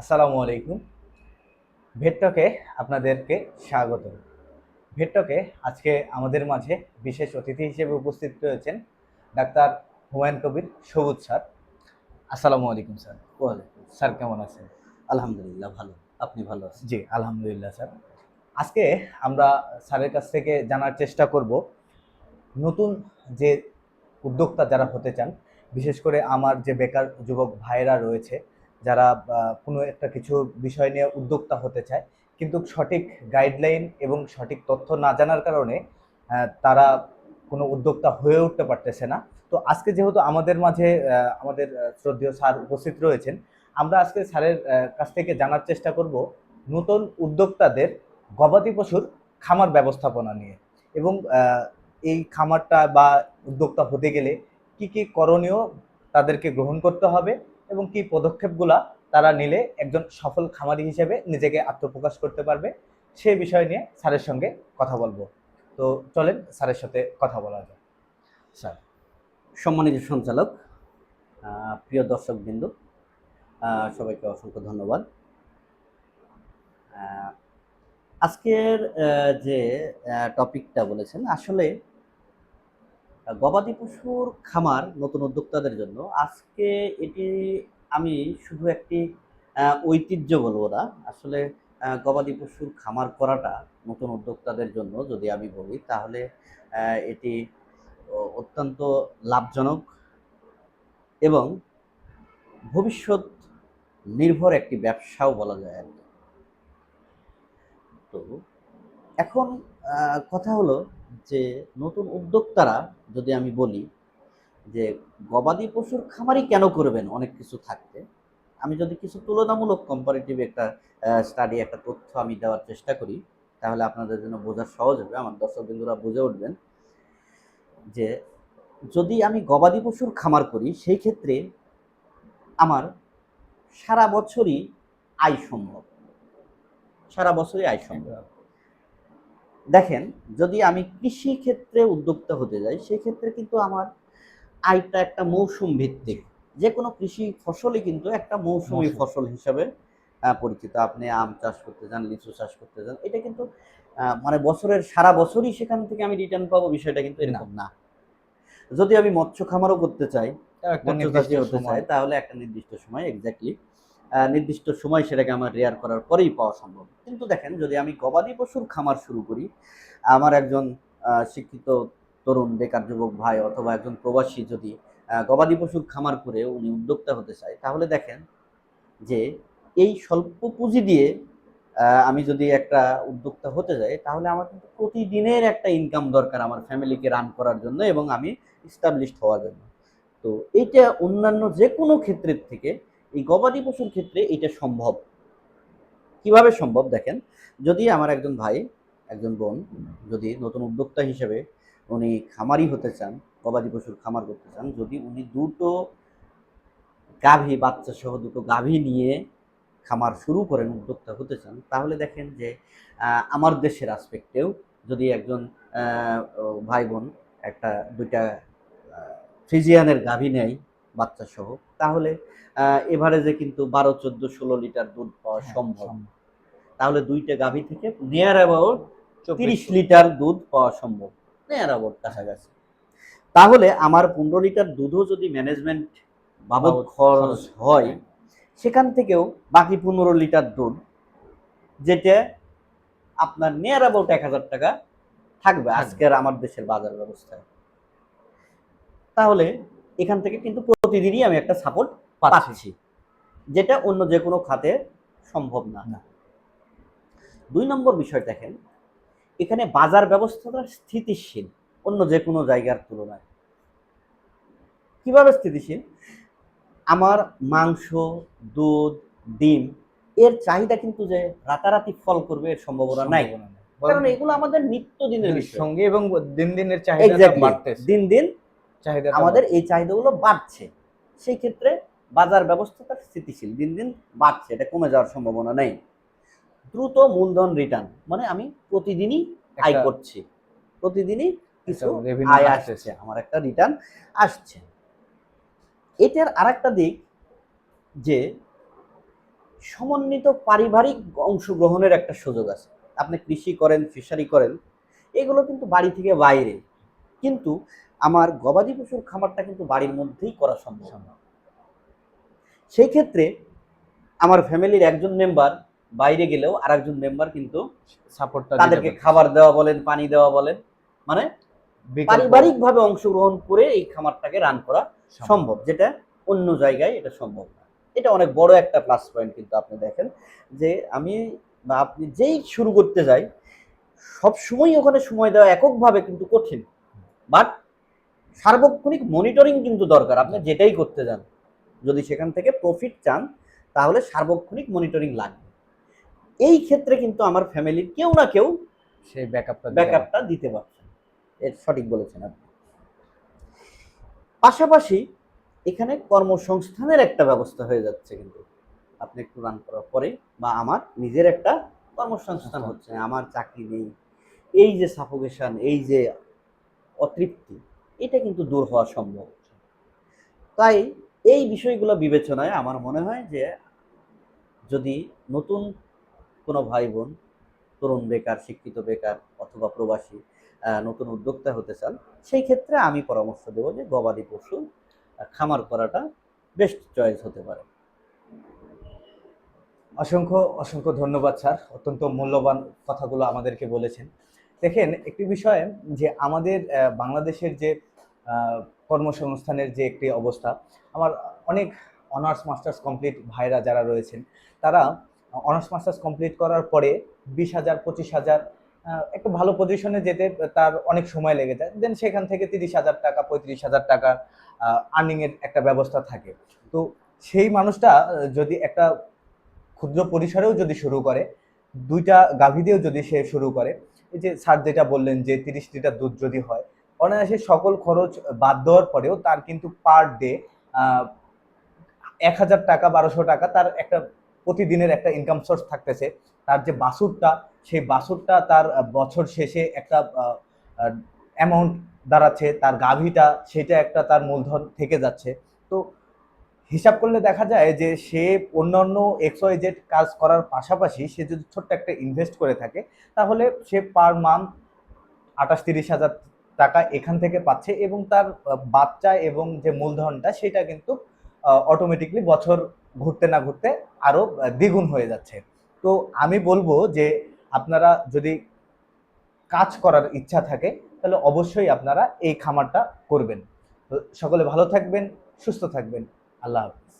আসসালামু আলাইকুম। ভেটটকে আপনাদেরকে স্বাগত। ভেটটকে আজকে আমাদের মাঝে বিশেষ অতিথি হিসেবে উপস্থিত রয়েছেন ডাক্তার হুমায়ুন কবির সবুজ স্যার। আসসালামু আলাইকুম স্যার। ওয়ালাইকুম স্যার আসসালাম। কেমন আছেন? আলহামদুলিল্লাহ ভালো। আপনি ভালো আছেন? জি, আলহামদুলিল্লাহ স্যার। আজকে আমরা স্যারের কাছ থেকে জানার চেষ্টা করব নতুন যে উদ্যোক্তা যারা হতে চান, বিশেষ করে আমার যে বেকার যুবক ভাইয়েরা রয়েছে, যারা কোনো একটা কিছু বিষয় নিয়ে উদ্যোক্তা হতে চায়, কিন্তু সঠিক গাইডলাইন এবং সঠিক তথ্য না জানার কারণে তারা কোনো উদ্যোক্তা হয়ে উঠতে পারতেছে না। তো আজকে যেহেতু আমাদের মাঝে আমাদের শ্রদ্ধেয় স্যার উপস্থিত রয়েছেন, আমরা আজকে স্যারের কাছ থেকে জানার চেষ্টা করব নতুন উদ্যোক্তাদের গবাদি পশুর খামার ব্যবস্থাপনা নিয়ে এবং এই খামারটা বা উদ্যোক্তা হতে গেলে কি কি করণীয় তাদেরকে গ্রহণ করতে হবে এবং কি পদক্ষেপগুলা তারা নিলে একজন সফল খামারি হিসেবে নিজেকে আত্মপ্রকাশ করতে পারবে, সে বিষয় নিয়ে স্যারের সঙ্গে কথা বলবো। তো চলেন স্যারের সাথে কথা বলা যাক। স্যার। সম্মানিত সঞ্চালক, প্রিয় দর্শকবৃন্দ, সবাইকে অসংখ্য ধন্যবাদ। আ আজকের যে টপিকটা বলেছেন, আসলে গবাদি পশুর খামার নতুন উদ্যোক্তাদের জন্য আজকে এটি আমি শুধু একটি ঐতিহ্য বলব না। আসলে গবাদি পশুর খামার করাটা নতুন উদ্যোক্তাদের জন্য যদি আমি বলি, তাহলে এটি অত্যন্ত লাভজনক এবং ভবিষ্যৎ নির্ভর একটি ব্যবসাও বলা যায় আর কি। তো এখন কথা হলো যে নতুন উদ্যোক্তারা যদি আমি বলি যে গবাদি পশুর খামারই কেন করবেন, অনেক কিছু থাকতে। আমি যদি কিছু তুলনামূলক কম্পারেটিভ একটা স্টাডি, একটা তথ্য আমি দেওয়ার চেষ্টা করি, তাহলে আপনাদের জন্য বোঝা সহজ হবে, আমার দর্শকবৃন্দরা বুঝে উঠবেন যে যদি আমি গবাদি পশুর খামার করি, সেই ক্ষেত্রে আমার সারা বছরই আয় সম্ভব। সারা বছরই আয় সম্ভব। দেখেন, যদি আমি কৃষি ক্ষেত্রে উদ্যোক্তা হতে যাই, সেক্ষেত্রে কিন্তু আমার আয়টা একটা মৌসুম ভিত্তিক। যে কোনো কৃষি ফসলই কিন্তু একটা মৌসুমি ফসল হিসাবে পরিচিত। আপনি আম চাষ করতে যান, লিচু চাষ করতে যান, এটা কিন্তু মানে বছরের সারা বছরই সেখান থেকে আমি রিটার্ন পাবো, বিষয়টা কিন্তু এরকম না। যদি আমি মৎস্য খামারও করতে চাই, একটা নির্দিষ্ট মৎস্যচাষী হতে চাই, সময়। তাহলে একটা নির্দিষ্ট সময়, এক্স্যাক্টলি নির্দিষ্ট সময় সেটাকে আমার রেয়ার করার পরেই পাওয়া সম্ভব। কিন্তু দেখেন, যদি আমি গবাদি পশুর খামার শুরু করি, আমার একজন শিক্ষিত তরুণ বেকার যুবক ভাই অথবা একজন প্রবাসী যদি গবাদি পশুর খামার করে উনি উদ্যোক্তা হতে চায়, তাহলে দেখেন যে এই স্বল্প পুঁজি দিয়ে আমি যদি একটা উদ্যোক্তা হতে যাই, তাহলে আমার কিন্তু প্রতিদিনের একটা ইনকাম দরকার আমার ফ্যামিলিকে রান করার জন্য এবং আমি এস্টাবলিশড হওয়ার জন্য। তো এইটা অন্যান্য যে কোনো ক্ষেত্রের থেকে এই গবাদি পশুর ক্ষেত্রে এটা সম্ভব। কিভাবে সম্ভব দেখেন, যদি আমার একজন ভাই, একজন বোন যদি নতুন উদ্যোক্তা হিসেবে উনি খামারি হতে চান, গবাদি পশুর খামার করতে চান, যদি উনি দুটো গাভী, বাচ্চা সহ দুটো গাভী নিয়ে খামার শুরু করেন, উদ্যোক্তা হতে চান, তাহলে দেখেন যে আমার দেশের আসপেক্টেও যদি একজন ভাই বোন একটা দুইটা ফ্রিজিয়ানের গাভী নেয় বাচ্চা সহ, তাহলে এভারেজে কিন্তু 12, 14, 16 লিটার দুধ পাওয়া সম্ভব। তাহলে দুইটা গাভী থেকে নিয়ার অ্যাবাউট 30 লিটার দুধ পাওয়া সম্ভব, নিয়ার অ্যাবাউট কাছাকাছি। তাহলে আমার 15 লিটার দুধও যদি ম্যানেজমেন্ট বাবদ খরচ হয়, সেখান থেকেও বাকি 15 লিটার দুধ, যেটা আপনার নিয়ার অ্যাবাউট 1000 টাকা থাকবে আজকের আমার দেশের বাজার ব্যবস্থায়। তাহলে এখান থেকে কিন্তু প্রতিদিনই আমি একটা সাপোর্ট পাচ্ছি, যেটা অন্য যে কোনো খাতে সম্ভব না। 2 নম্বর বিষয় দেখেন, এখানে বাজার ব্যবস্থাটা স্থিতিশীল অন্য যে কোনো জায়গার তুলনায়। কিভাবে স্থিতিশীল? আমার মাংস, দুধ, ডিম এর চাহিদা কিন্তু যে রাতারাতি ফল করবে এর সম্ভাবনা নাই। কারণ এগুলো আমাদের নিত্যদিনের বিষয় সঙ্গে এবং দিন দিনের চাহিদাটা এক্স্যাক্টলি বাড়তেছে। দিন দিন চাহিদাটা আমাদের এই চাহিদাগুলো বাড়ছে। সেই ক্ষেত্রে বাজার ব্যবস্থাটা স্থিতিশীল, দিন দিন বাড়ছে, এটা কমে যাওয়ার সম্ভাবনা নেই। দ্রুত মূলধন রিটার্ন, মানে আমি প্রতিদিনই আয় করছি, প্রতিদিনই কিছু আয় আসছে, আমার একটা রিটার্ন আসছে। এটার আরেকটা দিক যে সমন্বিত পারিবারিক অংশগ্রহণের একটা সুযোগ আছে। আপনি কৃষি করেন, ফিশারি করেন, এগুলো কিন্তু বাড়ি থেকে বাইরে। কিন্তু আমার গবাদি পশুর খামারটা কিন্তু বাড়ির মধ্যেই করা সম্ভব। সেই ক্ষেত্রে আমার ফ্যামিলির একজন মেম্বার বাইরে গেলেও আরেকজন মেম্বার কিন্তু সাপোর্টটা তাদেরকে খাবার দেওয়া বলেন, পানি দেওয়া বলেন, মানে পারিবারিকভাবে অংশগ্রহণ করে এই খামারটাকে রান করা সম্ভব, যেটা অন্য জায়গায় এটা সম্ভব না। এটা অনেক বড় একটা প্লাস পয়েন্ট। কিন্তু আপনি দেখেন যে আমি বা আপনি যেই শুরু করতে যাই, সব সময় ওখানে সময় দেওয়া এককভাবে কিন্তু কঠিন, বাট সার্বক্ষণিক মনিটরিং কিন্তু দরকার। আপনি যেটাই করতে যান, যদি সেখান থেকে প্রফিট চান, তাহলে সার্বক্ষণিক মনিটরিং লাগবে। এই ক্ষেত্রে কিন্তু আমার ফ্যামিলির কেউ না কেউ সেই ব্যাকআপটা দিতে পারছে। এর সঠিক বলেছেন আপনি। পাশাপাশি এখানে কর্মসংস্থানের একটা ব্যবস্থা হয়ে যাচ্ছে কিন্তু আপনি একটু রান করার পরে, বা আমার নিজের একটা কর্মসংস্থান হচ্ছে, আমার চাকরি নেই, এই যে সাফোকেশন, এই যে অতৃপ্তি, এটা কিন্তু দূর হওয়া সম্ভব। তাই এই বিষয়গুলো বিবেচনায় আমার মনে হয় যে যদি নতুন কোনো ভাই বোন, তরুণ বেকার, শিক্ষিত বেকার অথবা প্রবাসী নতুন উদ্যোক্তা হতে চান, সেই ক্ষেত্রে আমি পরামর্শ দেবো যে গবাদি পশু খামার করাটা বেস্ট চয়েস হতে পারে। অসংখ্য অসংখ্য ধন্যবাদ স্যার, অত্যন্ত মূল্যবান কথাগুলো আমাদেরকে বলেছেন। দেখেন, একটি বিষয় যে আমাদের বাংলাদেশের যে কর্মসংস্থানের যে একটি অবস্থা, আমার অনেক অনার্স মাস্টার্স কমপ্লিট ভাইরা যারা রয়েছেন, তারা অনার্স মাস্টার্স কমপ্লিট করার পরে 20,000 25,000 একটু ভালো পজিশনে যেতে তার অনেক সময় লেগে যায়, দেন সেখান থেকে 30,000 টাকা 35,000 টাকা আর্নিংয়ের একটা ব্যবস্থা থাকে। তো সেই মানুষটা যদি একটা ক্ষুদ্র পরিসরেও যদি শুরু করে, 2টা গাভী দিয়েও যদি সে শুরু করে, এই যে স্যার যেটা বললেন যে 30 লিটার দুধ যদি হয়, অনায়াসে সকল খরচ বাদ দেওয়ার পরেও তার কিন্তু পার ডে 1,000 টাকা 1,200 টাকা তার একটা প্রতিদিনের একটা ইনকাম সোর্স থাকতেছে। তার যে বাছুরটা, সেই বাছুরটা তার বছর শেষে একটা অ্যামাউন্ট দাঁড়াচ্ছে, তার গাভীটা সেটা একটা তার মূলধন থেকে যাচ্ছে। তো হিসাব করলে দেখা যায় যে সে অন্যান্য XYZ কাজ করার পাশাপাশি সে যদি ছোট্ট একটা ইনভেস্ট করে থাকে, তাহলে সে পার মান্থ 28-30,000 টাকা এখান থেকে পাচ্ছে, এবং তার বাচ্চা এবং যে মূলধনটা সেটা কিন্তু অটোমেটিকলি বছর ঘুরতে না ঘুরতে আরো দ্বিগুণ হয়ে যাচ্ছে। তো আমি বলবো যে আপনারা যদি কাজ করার ইচ্ছা থাকে, তাহলে অবশ্যই আপনারা এই খামারটা করবেন। তো সকলে ভালো থাকবেন, সুস্থ থাকবেন। আল্লাহ হাফেজ।